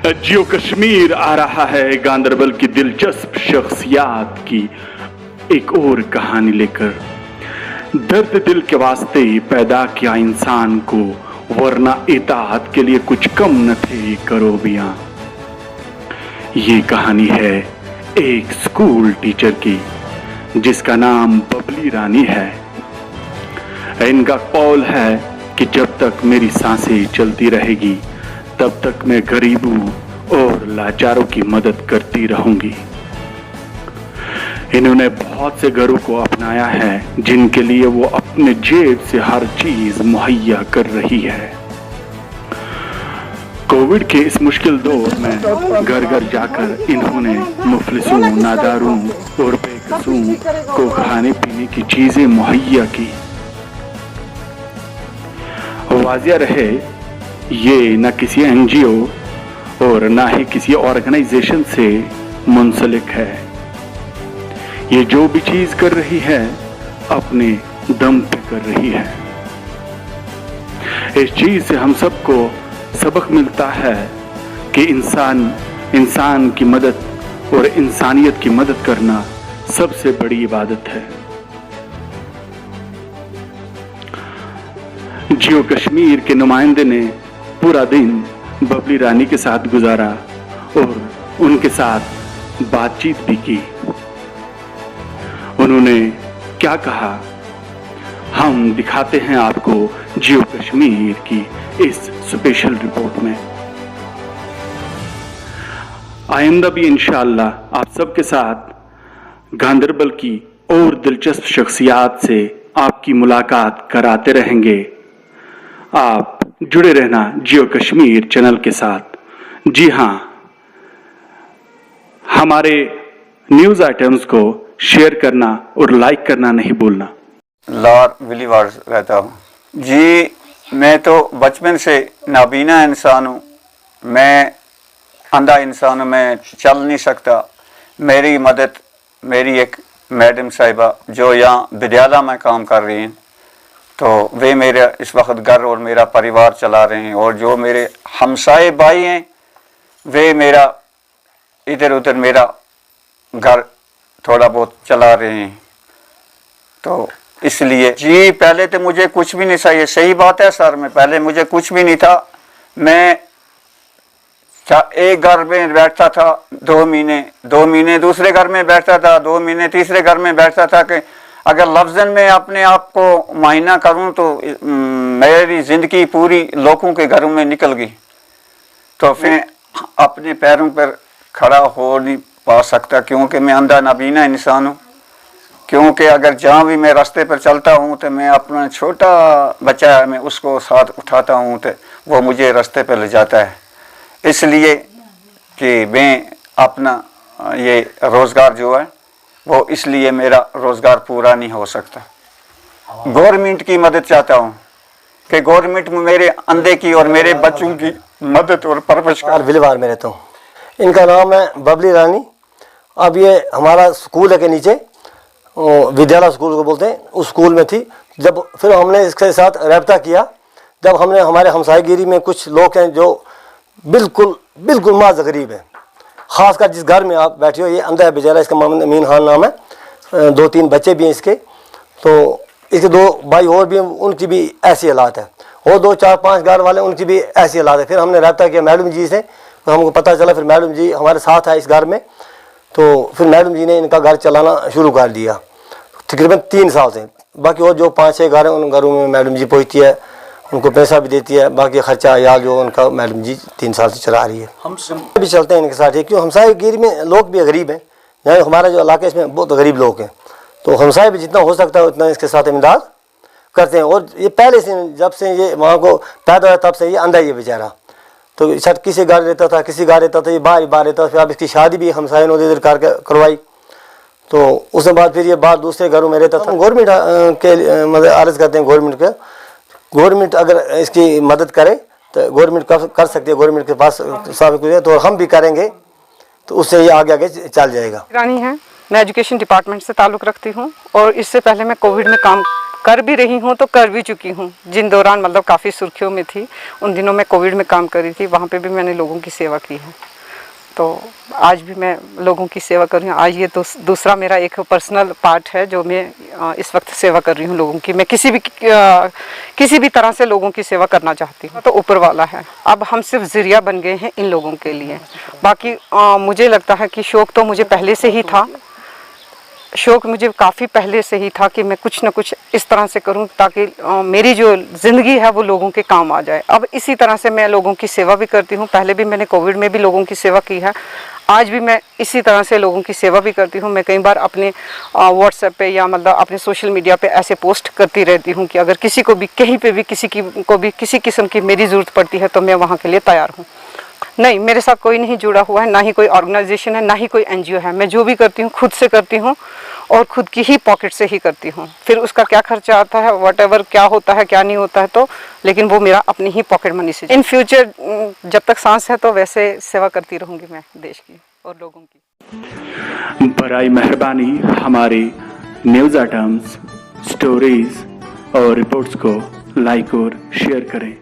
जियो कश्मीर आ रहा है गांदरबल की दिलचस्प शख्सियात की एक और कहानी लेकर। दर्द दिल के वास्ते पैदा किया इंसान को, वरना इताअत के लिए कुछ कम न थे करोबियां। ये कहानी है एक स्कूल टीचर की जिसका नाम बबली रानी है। इनका कौल है कि जब तक मेरी सांसें चलती रहेगी तब तक मैं गरीबों और लाचारों की मदद करती रहूंगी। इन्होंने बहुत से घरों को अपनाया है जिनके लिए वो अपने जेब से हर चीज मुहैया कर रही है। कोविड के इस मुश्किल दौर में घर घर जाकर इन्होंने मुफलिसों, नादारों और बेकसूं को खाने पीने की चीजें मुहैया की। वाजिया रहे, ये न किसी एनजीओ और न ही किसी ऑर्गेनाइजेशन से मुंसलिक है। ये जो भी चीज कर रही है अपने दम पे कर रही है। इस चीज से हम सबको सबक मिलता है कि इंसान की मदद और इंसानियत की मदद करना सबसे बड़ी इबादत है। जियो कश्मीर के नुमाइंदे ने पूरा दिन बबली रानी के साथ गुजारा और उनके साथ बातचीत भी की। उन्होंने क्या कहा हम दिखाते हैं आपको जियो कश्मीर की इस स्पेशल रिपोर्ट में। आइंदा भी इंशाअल्लाह आप सबके साथ गांदरबल की और दिलचस्प शख्सियात से आपकी मुलाकात कराते रहेंगे। आप जुड़े रहना जियो कश्मीर चैनल के साथ। जी हाँ, हमारे न्यूज आइटम्स को शेयर करना और लाइक करना नहीं भूलना। लार विलीवाड़ रहता हूँ जी। मैं तो बचपन से नाबीना इंसान हूँ, मैं अंधा इंसान हूँ, मैं चल नहीं सकता। मेरी मदद मेरी एक मैडम साहिबा जो यहाँ विद्यालय में काम कर रही हैं, तो वे मेरे इस वक्त घर और मेरा परिवार चला रहे हैं। और जो मेरे हमसाए भाई हैं वे मेरा इधर उधर मेरा घर थोड़ा बहुत चला रहे हैं। तो इसलिए जी पहले तो मुझे कुछ भी नहीं था, ये सही बात है सर, मैं पहले मुझे कुछ भी नहीं था। मैं एक घर में बैठता था 2 महीने दूसरे घर में बैठता था, 2 महीने तीसरे घर में बैठता था कि अगर लफ्ज़न में अपने आप को मायना करूं तो मेरी ज़िंदगी पूरी लोगों के घरों में निकल गई। तो फिर अपने पैरों पर खड़ा हो नहीं पा सकता क्योंकि मैं अंधा नाबीना इंसान हूँ। क्योंकि अगर जहाँ भी मैं रास्ते पर चलता हूँ तो मैं अपना छोटा बच्चा है, मैं उसको साथ उठाता हूँ तो वो मुझे रास्ते पर ले जाता है। इसलिए कि मैं अपना ये रोज़गार जो है वो इसलिए मेरा रोज़गार पूरा नहीं हो सकता। गवर्नमेंट की मदद चाहता हूँ कि गवर्नमेंट मेरे अंधे की और मेरे बच्चों की मदद और परवरिश कर। विलीवाड़ में रहता हूँ। इनका नाम है बबली रानी। अब ये हमारा स्कूल है के नीचे, विद्यालय स्कूल को बोलते हैं, उस स्कूल में थी। जब फिर हमने इसके साथ रब्ता किया, जब हमने हमारे हमसायगिरी में कुछ लोग हैं जो बिल्कुल माज़ गरीब हैं। ख़ासकर जिस घर में आप बैठे हो, ये अंधा है बेचारा, इसका मोहम्मद अमीन खान नाम है, 2-3 बच्चे भी हैं इसके। तो इसके 2 भाई और भी हैं, उनकी भी ऐसी हालात है। और 2-4-5 घर वाले उनकी भी ऐसी हालात है। फिर हमने रब्ता किया मैडम जी से, तो हमको पता चला फिर मैडम जी हमारे साथ है इस घर में। तो फिर मैडम जी ने इनका घर चलाना शुरू कर दिया तकरीबन 3 साल से। बाकी और जो 5-6 घर हैं उन घरों में मैडम जी पहुँचती है, उनको पैसा भी देती है, बाकी खर्चा या जो उनका मैडम जी 3 साल से चला रही है। हम भी चलते हैं इनके साथ, क्यों हमसायगिरी में लोग भी गरीब हैं। यहाँ हमारा जो इलाका है इसमें बहुत गरीब लोग हैं, तो हमसाए भी जितना हो सकता है उतना इसके साथ इमदाद करते हैं। और ये पहले से जब से ये वहाँ को पैदा हुआ तब से ये अंधा ही है बेचारा। तो शायद किसी घर रहता था, किसी घर रहता था, ये बाहर रहता था। फिर अब इसकी शादी भी हमसाए ने उधर करवाई, तो उसके बाद फिर ये बाहर दूसरे घरों में रहता था। गवर्नमेंट के मतलब अर्ज़ करते हैं गवर्नमेंट के, गवर्नमेंट अगर इसकी मदद करे तो गवर्नमेंट कर सकती है। गवर्नमेंट के पास सब कुछ है तो हम भी करेंगे, तो उससे ये आगे चल जाएगा। रानी है, मैं एजुकेशन डिपार्टमेंट से ताल्लुक़ रखती हूँ और इससे पहले मैं कोविड में काम कर भी रही हूँ तो कर भी चुकी हूँ। जिन दौरान मतलब काफ़ी सुर्खियों में थी, उन दिनों में कोविड में काम कर रही थी, वहाँ पे भी मैंने लोगों की सेवा की है। तो आज भी मैं लोगों की सेवा कर रही हूँ। आज ये दूसरा मेरा एक पर्सनल पार्ट है जो मैं इस वक्त सेवा कर रही हूँ लोगों की। मैं किसी भी तरह से लोगों की सेवा करना चाहती हूँ। तो ऊपर वाला है, अब हम सिर्फ ज़रिया बन गए हैं इन लोगों के लिए। बाकी मुझे लगता है कि शौक़ तो मुझे पहले से ही था, शौक़ मुझे काफ़ी पहले से ही था कि मैं कुछ ना कुछ इस तरह से करूं ताकि मेरी जो ज़िंदगी है वो लोगों के काम आ जाए। अब इसी तरह से मैं लोगों की सेवा भी करती हूं। पहले भी मैंने कोविड में भी लोगों की सेवा की है, आज भी मैं इसी तरह से लोगों की सेवा भी करती हूं। मैं कई बार अपने व्हाट्सएप पे या मतलब अपने सोशल मीडिया पे ऐसे पोस्ट करती रहती हूँ कि अगर किसी को भी कहीं पर भी किसी किस्म की मेरी ज़रूरत पड़ती है तो मैं वहाँ के लिए तैयार हूँ। नहीं, मेरे साथ कोई नहीं जुड़ा हुआ है, ना ही कोई ऑर्गेनाइजेशन है, ना ही कोई एनजीओ है। मैं जो भी करती हूँ खुद से करती हूँ और खुद की ही पॉकेट से ही करती हूँ। फिर उसका क्या खर्चा आता है, व्हाटएवर क्या होता है क्या नहीं होता है, तो लेकिन वो मेरा अपनी ही पॉकेट मनी से। इन फ्यूचर जब तक सांस है तो वैसे सेवा करती रहूँगी मैं देश की और लोगों की। बराए मेहरबानी हमारे न्यूज़ आइटम्स, स्टोरीज और रिपोर्ट्स को लाइक और शेयर करें।